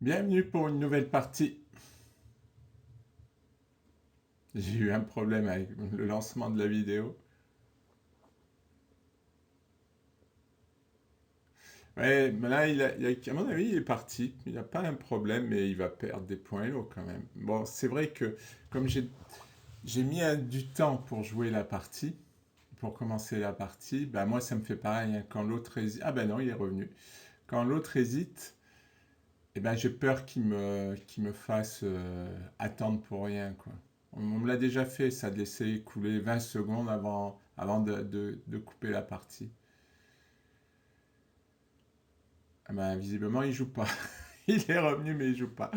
Bienvenue pour une nouvelle partie. J'ai eu un problème avec le lancement de la vidéo. Ouais, mais là, à mon avis, il est parti. Il n'a pas un problème, mais il va perdre des points Elo quand même. Bon, c'est vrai que comme j'ai mis du temps pour jouer la partie, pour commencer la partie, bah moi, ça me fait pareil, hein. Quand l'autre hésite... Ah ben non, il est revenu. Quand l'autre hésite, eh ben, j'ai peur qu'il me fasse attendre pour rien, quoi. On me l'a déjà fait, ça, de laisser couler 20 secondes avant de couper la partie. Ah ben, visiblement, il joue pas. Il est revenu, mais il joue pas.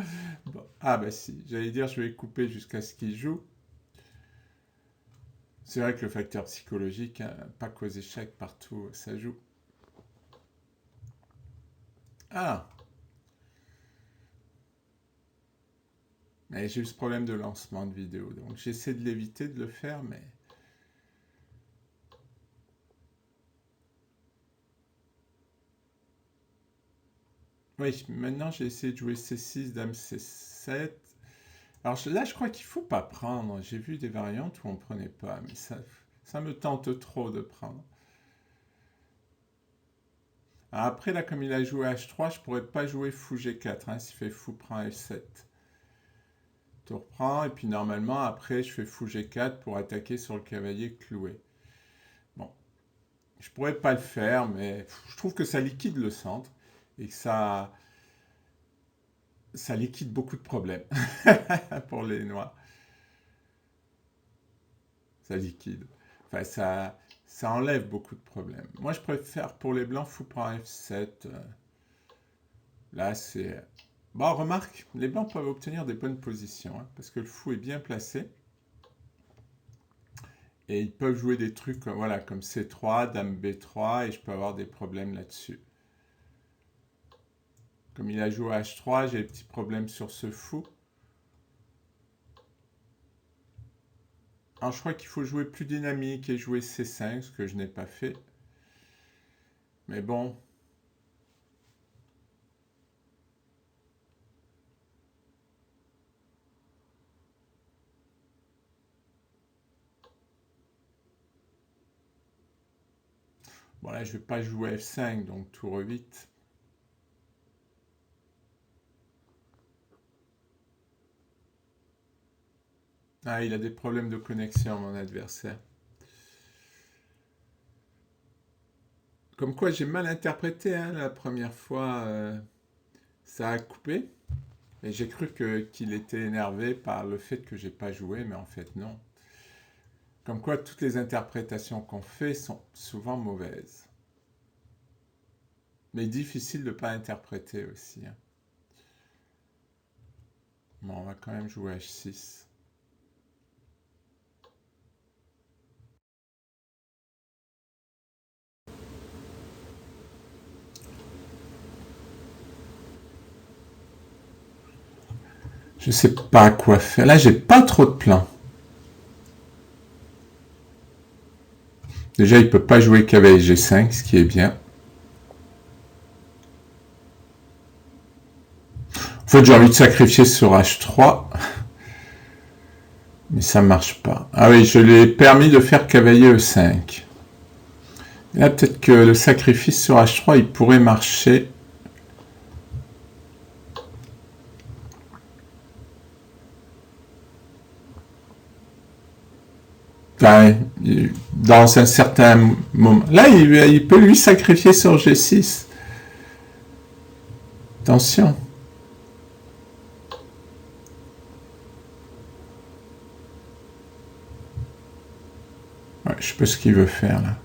Bon. Ah bah si, j'allais dire, je vais couper jusqu'à ce qu'il joue. C'est vrai que le facteur psychologique, hein, pas qu'aux échecs, partout, ça joue. Ah, mais j'ai eu ce problème de lancement de vidéo, donc j'essaie de l'éviter de le faire, mais... Oui, maintenant j'ai essayé de jouer C6, Dame C7. Alors là, je crois qu'il faut pas prendre. J'ai vu des variantes où on prenait pas, mais ça me tente trop de prendre. Alors après, là, comme il a joué H3, je pourrais pas jouer fou G4. Hein, s'il fait fou prend F7. Tour prend, et puis normalement, après, je fais fou G4 pour attaquer sur le cavalier cloué. Bon, je pourrais pas le faire, mais je trouve que ça liquide le centre et que ça liquide beaucoup de problèmes pour les noirs. Ça liquide. Enfin, ça enlève beaucoup de problèmes. Moi, je préfère pour les blancs fou prend F7. Là, c'est... Bon, remarque, les blancs peuvent obtenir des bonnes positions, hein, parce que le fou est bien placé. Et ils peuvent jouer des trucs voilà, comme C3, Dame B3, et je peux avoir des problèmes là-dessus. Comme il a joué H3, j'ai des petits problèmes sur ce fou. Alors je crois qu'il faut jouer plus dynamique et jouer C5, ce que je n'ai pas fait. Mais bon. Bon là, je ne vais pas jouer F5, donc tour 8. Ah, il a des problèmes de connexion, mon adversaire. Comme quoi, j'ai mal interprété, hein, la première fois. Ça a coupé. Et j'ai cru qu'il était énervé par le fait que j'ai pas joué, mais en fait, non. Comme quoi, toutes les interprétations qu'on fait sont souvent mauvaises. Mais difficile de ne pas interpréter aussi, hein. Bon, on va quand même jouer H6. Je sais pas quoi faire. Là, j'ai pas trop de plans. Déjà, il peut pas jouer cavalier G5, ce qui est bien. En fait, j'ai envie de sacrifier sur H3. Mais ça marche pas. Ah oui, je lui ai permis de faire cavalier E5. Et là, peut-être que le sacrifice sur H3, il pourrait marcher. Enfin, dans un certain moment. Là, il peut lui sacrifier sur G6. Attention. Ouais, je sais pas ce qu'il veut faire là.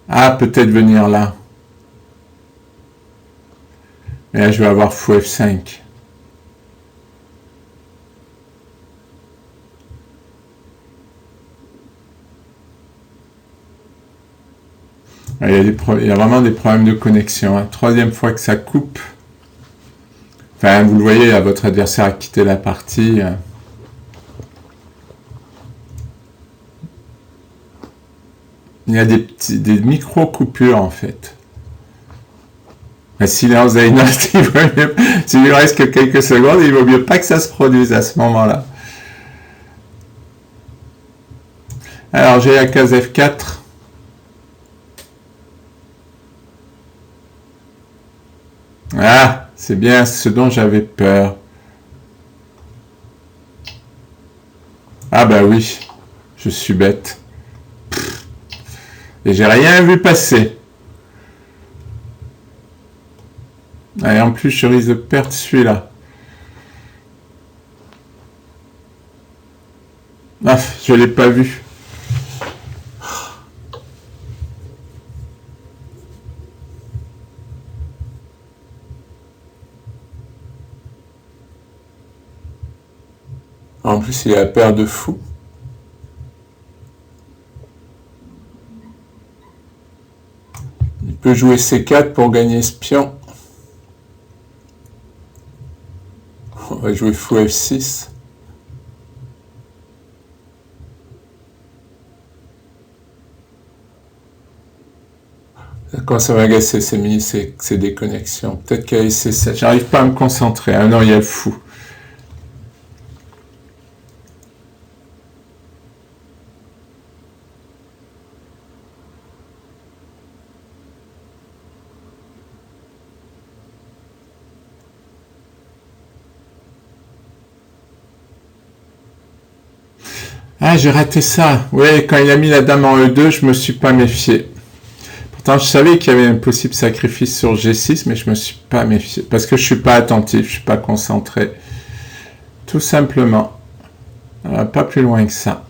Ah, peut-être venir là. Et là, je vais avoir fou F5. Il y a vraiment des problèmes de connexion, hein. Troisième fois que ça coupe. Enfin, vous le voyez, votre adversaire a quitté la partie. Il y a des micro-coupures en fait. Mais s'il est en Zaynote, s'il lui reste que quelques secondes, il vaut mieux pas que ça se produise à ce moment-là. Alors j'ai la case F4. Ah, c'est bien ce dont j'avais peur. Ah bah oui, je suis bête. Et j'ai rien vu passer. Et en plus, je risque de perdre celui-là. Ah, je l'ai pas vu. En plus, il a peur de fou. Il peut jouer C4 pour gagner ce pion. On va jouer fou F6. Quand ça va agacer ces déconnexions. Peut-être qu'à C7, j'arrive pas à me concentrer. Ah non, il y a le fou. Ah, j'ai raté ça. Ouais, quand il a mis la dame en E2, je me suis pas méfié. Pourtant, je savais qu'il y avait un possible sacrifice sur G6, mais je me suis pas méfié. Parce que je suis pas attentif, je suis pas concentré. Tout simplement. Pas plus loin que ça.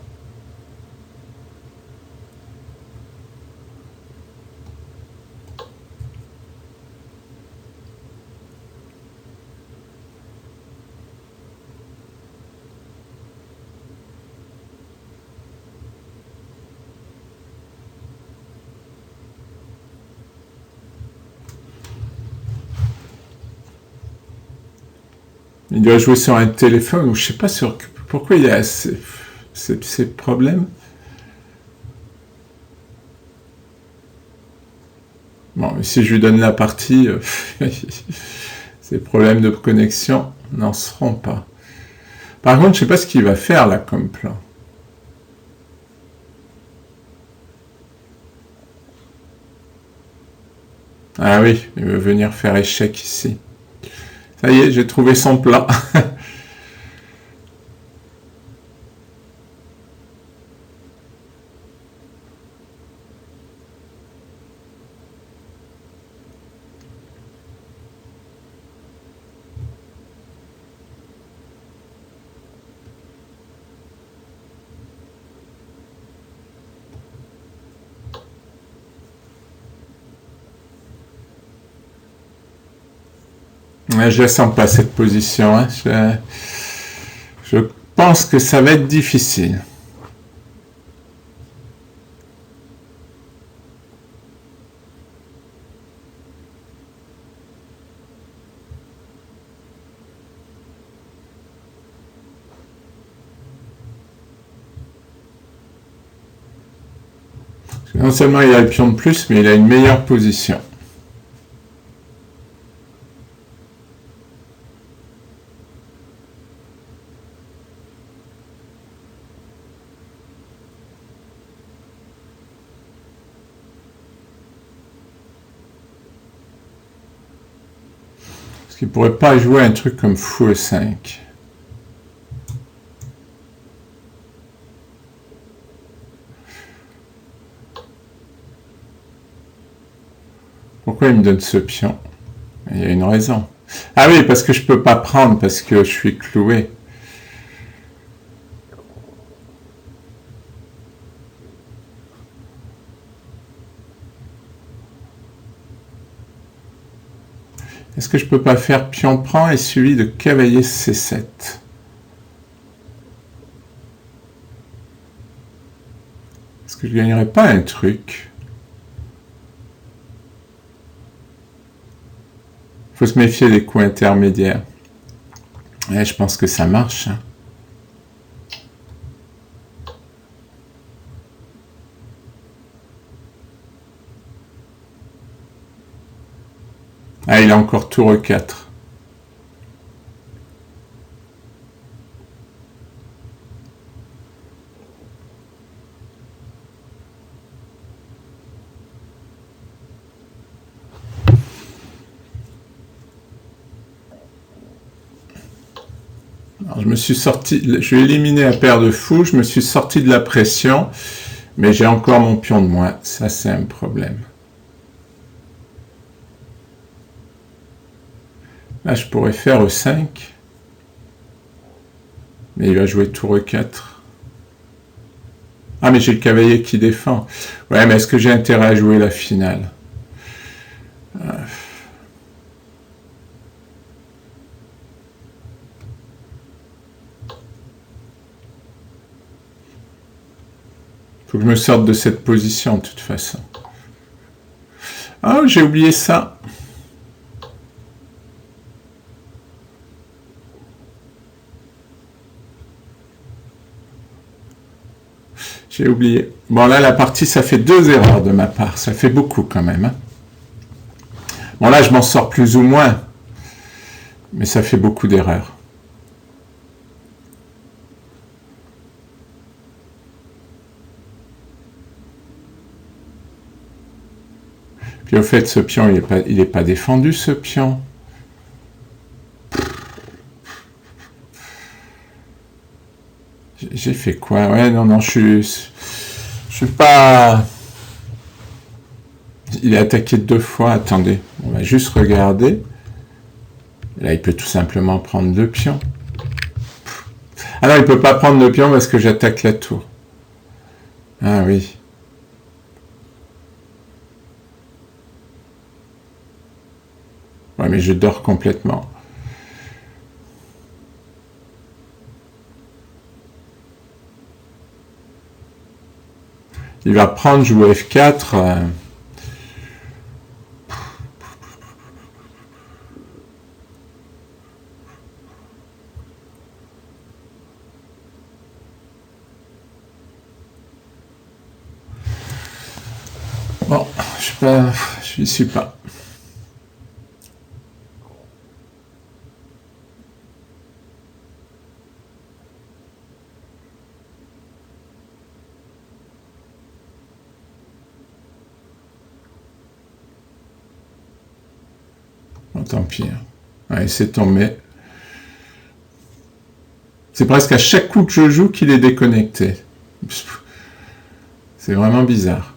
Il doit jouer sur un téléphone ou je sais pas sur pourquoi il y a ces problèmes. Bon, mais si je lui donne la partie, ces problèmes de connexion n'en seront pas. Par contre, je sais pas ce qu'il va faire là comme plan. Ah oui, il veut venir faire échec ici. Ça y est, j'ai trouvé son plat. Je la sens pas cette position. Hein. Je pense que ça va être difficile. Non seulement il a le pion de plus, mais il a une meilleure position. Parce qu'il ne pourrait pas jouer un truc comme fou E5. Pourquoi il me donne ce pion? Il y a une raison. Ah oui, parce que je peux pas prendre, parce que je suis cloué. Est-ce que je peux pas faire pion prend et suivi de cavalier C7? Est-ce que je gagnerais pas un truc? Faut se méfier des coups intermédiaires. Et je pense que ça marche. Hein. Ah, il a encore tour E4. Alors, je me suis sorti, je vais éliminer la paire de fous, je me suis sorti de la pression, mais j'ai encore mon pion de moins. Ça, c'est un problème. Là, je pourrais faire E5. Mais il va jouer tour E4. Ah, mais j'ai le cavalier qui défend. Ouais, mais est-ce que j'ai intérêt à jouer la finale? Faut que je me sorte de cette position, de toute façon. Ah, j'ai oublié ça. J'ai oublié. Bon, là, la partie, ça fait 2 erreurs de ma part. Ça fait beaucoup, quand même. Hein. Bon, là, je m'en sors plus ou moins. Mais ça fait beaucoup d'erreurs. Puis, au fait, ce pion, il n'est pas défendu, ce pion. J'ai fait quoi? Ouais, non, je suis pas... Il est attaqué 2 fois. Attendez, on va juste regarder. Là, il peut tout simplement prendre 2 pions. Ah non, il ne peut pas prendre 2 pions parce que j'attaque la tour. Ah oui. Ouais, mais je dors complètement. Il va prendre, jouer F4. Bon, je n'y suis pas. Bon, tant pis. Ouais, c'est tombé. C'est presque à chaque coup que je joue qu'il est déconnecté. C'est vraiment bizarre.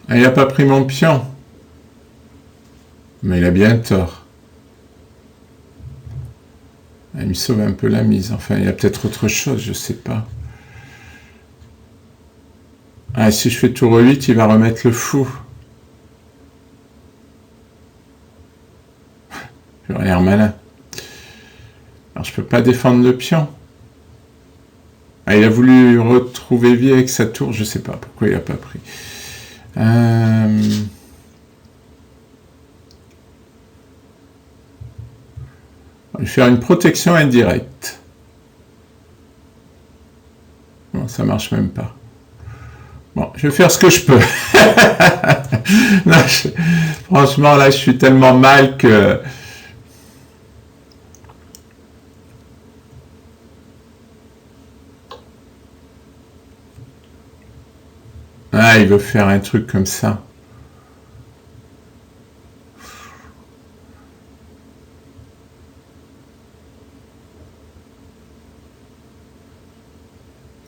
Ah, il n'a pas pris mon pion. Mais il a bien tort. Il me sauve un peu la mise. Enfin, il y a peut-être autre chose, je ne sais pas. Ah, si je fais tour 8, il va remettre le fou. Je vais l'air malin. Alors, je peux pas défendre le pion. Ah, il a voulu retrouver vie avec sa tour. Je sais pas pourquoi il n'a pas pris. On va lui faire une protection indirecte. Bon, ça marche même pas. Bon, je vais faire ce que je peux. Non, franchement, là, je suis tellement mal que... Ah, il veut faire un truc comme ça.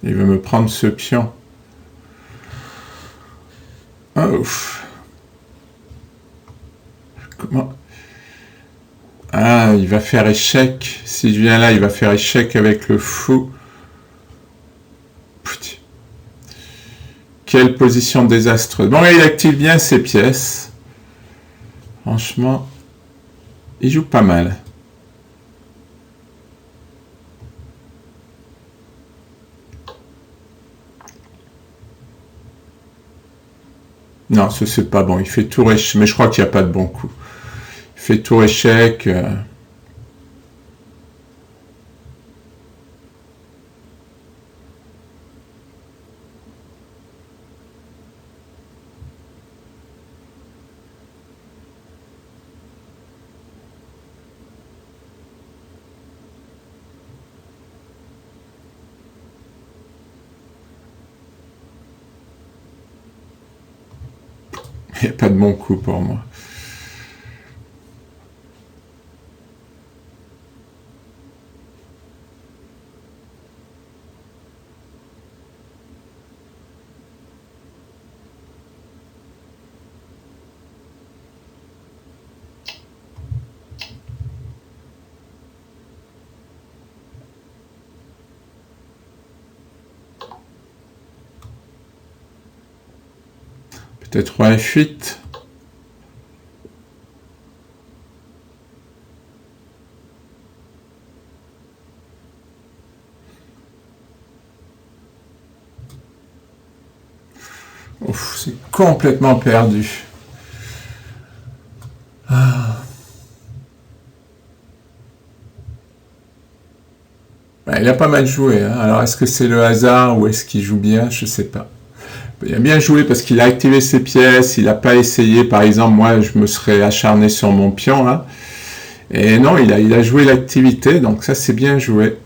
Il veut me prendre ce pion. Oh. Comment? Ah, il va faire échec. Si je viens là, il va faire échec avec le fou. Putain. Quelle position désastreuse. Bon, il active bien ses pièces. Franchement, il joue pas mal. Non, ce c'est pas bon. Il fait tour échec, mais je crois qu'il n'y a pas de bon coup. Il fait tour échec. Il n'y a pas de bon coup pour moi. Peut-être roi F8. Ouf, c'est complètement perdu. Ah. Ben, il a pas mal joué, hein. Alors, est-ce que c'est le hasard ou est-ce qu'il joue bien? Je sais pas. Il a bien joué parce qu'il a activé ses pièces, il n'a pas essayé. Par exemple, moi, je me serais acharné sur mon pion, là. Et non, il a joué l'activité, donc ça, c'est bien joué.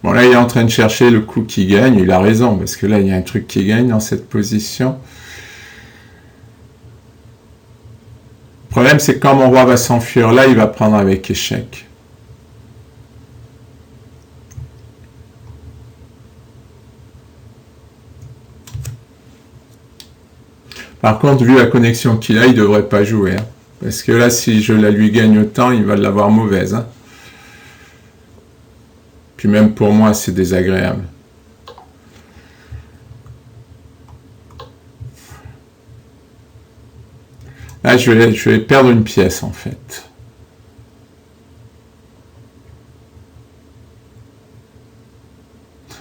Bon, là, il est en train de chercher le coup qui gagne. Il a raison, parce que là, il y a un truc qui gagne dans cette position. Le problème, c'est que quand mon roi va s'enfuir là, il va prendre avec échec. Par contre, vu la connexion qu'il a, il ne devrait pas jouer, hein. Parce que là, si je la lui gagne autant, il va l'avoir mauvaise, hein. Puis même pour moi, c'est désagréable. Là, je vais perdre une pièce, en fait.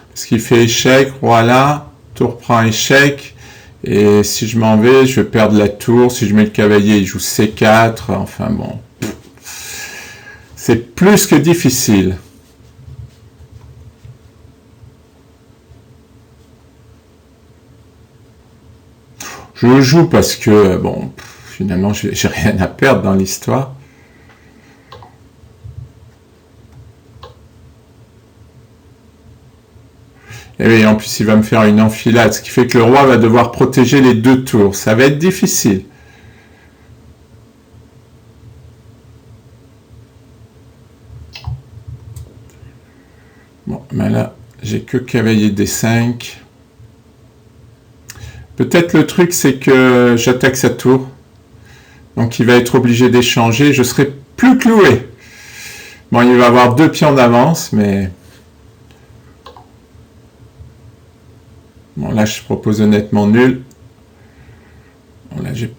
Parce qu'il fait échec, roi là, tour prend échec. Et si je m'en vais, je vais perdre la tour. Si je mets le cavalier, il joue C4. Enfin bon. C'est plus que difficile. Je le joue parce que, bon, finalement, j'ai rien à perdre dans l'histoire. Et oui, en plus, il va me faire une enfilade, ce qui fait que le roi va devoir protéger les deux tours. Ça va être difficile. Bon, mais là, j'ai que cavalier D5. Peut-être le truc, c'est que j'attaque sa tour. Donc, il va être obligé d'échanger. Je serai plus cloué. Bon, il va avoir 2 pions d'avance, mais... Bon, là, je propose honnêtement nul. Bon, là, j'ai...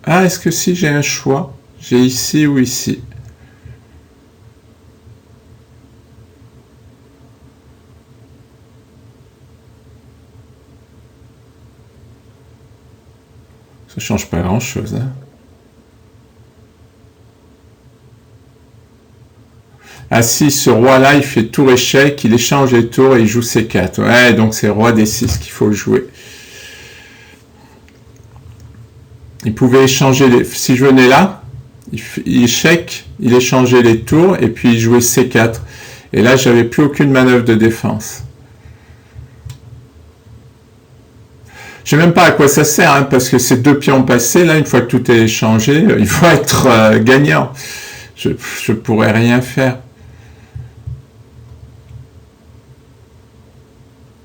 Ah, est-ce que si j'ai un choix? J'ai ici ou ici? Ça change pas grand-chose, hein. Ah si, ce roi-là, il fait tour échec, il échange les tours et il joue C4. Ouais, donc c'est roi D6 qu'il faut jouer. Il pouvait échanger les... Si je venais là, il échec, il échangeait les tours et puis il jouait C4. Et là, j'avais plus aucune manœuvre de défense. Je sais même pas à quoi ça sert, hein, parce que ces 2 pions passés, là, une fois que tout est échangé, il faut être gagnant. Je pourrais rien faire.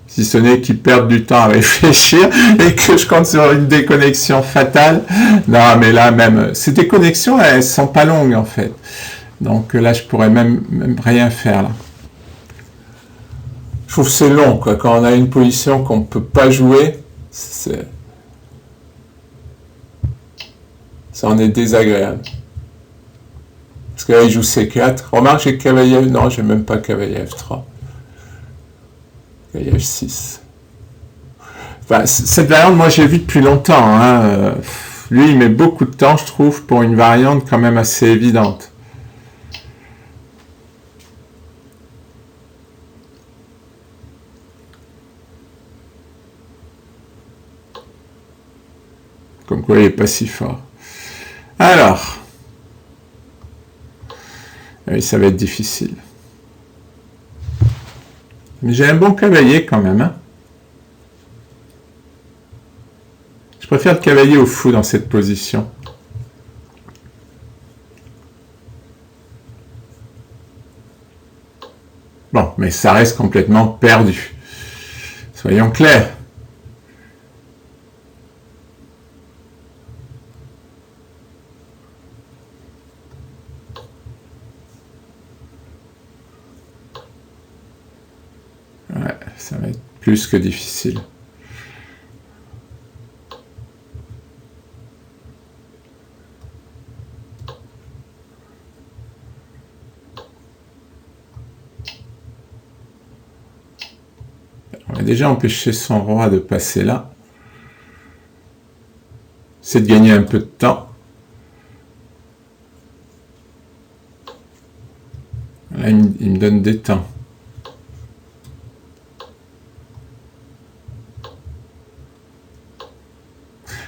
Si ce n'est qu'ils perdent du temps à réfléchir et que je compte sur une déconnexion fatale. Non, mais là même, ces déconnexions, elles sont pas longues en fait. Donc là, je pourrais même rien faire là. Je trouve que c'est long, quoi. Quand on a une position qu'on ne peut pas jouer, ça en est désagréable. Parce que là, il joue C4. Remarque, j'ai cavalier... Non, j'ai même pas cavalier F3. Cavalier H6. Enfin, cette variante, moi j'ai vu depuis longtemps. Hein. Lui, il met beaucoup de temps, je trouve, pour une variante quand même assez évidente. Comme quoi, il n'est pas si fort. Alors, oui, ça va être difficile. Mais j'ai un bon cavalier quand même. Hein. Je préfère le cavalier au fou dans cette position. Bon, mais ça reste complètement perdu. Soyons clairs. Ouais, ça va être plus que difficile. On va déjà empêcher son roi de passer là. C'est de gagner un peu de temps. Là, il me donne des temps.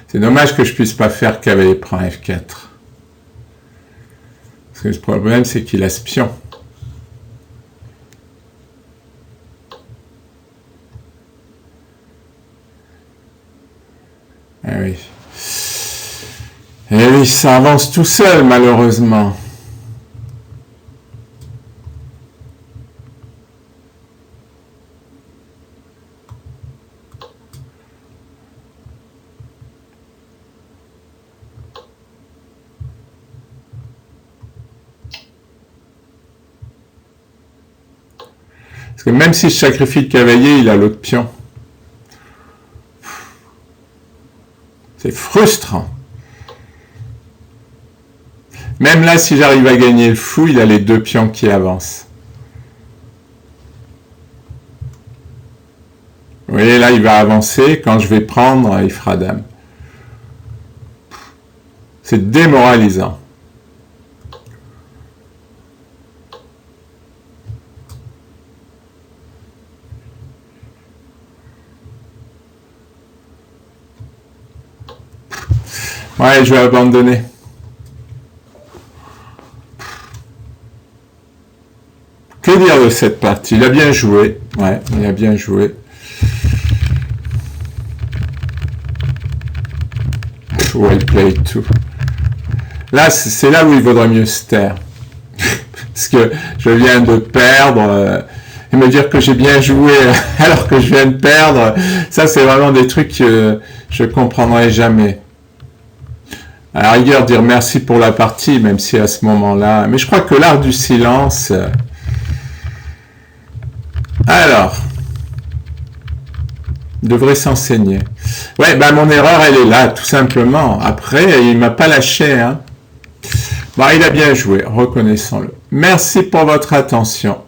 C'est dommage que je puisse pas faire cavalier prend F4. Parce que le problème, c'est qu'il a ce pion. Eh oui. Eh oui, ça avance tout seul, malheureusement. Parce que même si je sacrifie le cavalier, il a l'autre pion. C'est frustrant. Même là, si j'arrive à gagner le fou, il a les deux pions qui avancent. Vous voyez, là, il va avancer. Quand je vais prendre, il fera dame. C'est démoralisant. Ouais, je vais abandonner. Que dire de cette partie? Il a bien joué. Ouais, il a bien joué. Well played too. Là, c'est là où il vaudrait mieux se taire. Parce que je viens de perdre. Et me dire que j'ai bien joué alors que je viens de perdre, ça c'est vraiment des trucs que je comprendrai jamais. À la rigueur, dire merci pour la partie, même si à ce moment-là... Mais je crois que l'art du silence... Alors... devrait s'enseigner. Ouais, bah mon erreur, elle est là, tout simplement. Après, il m'a pas lâché. Hein. Bon, il a bien joué, reconnaissons-le. Merci pour votre attention.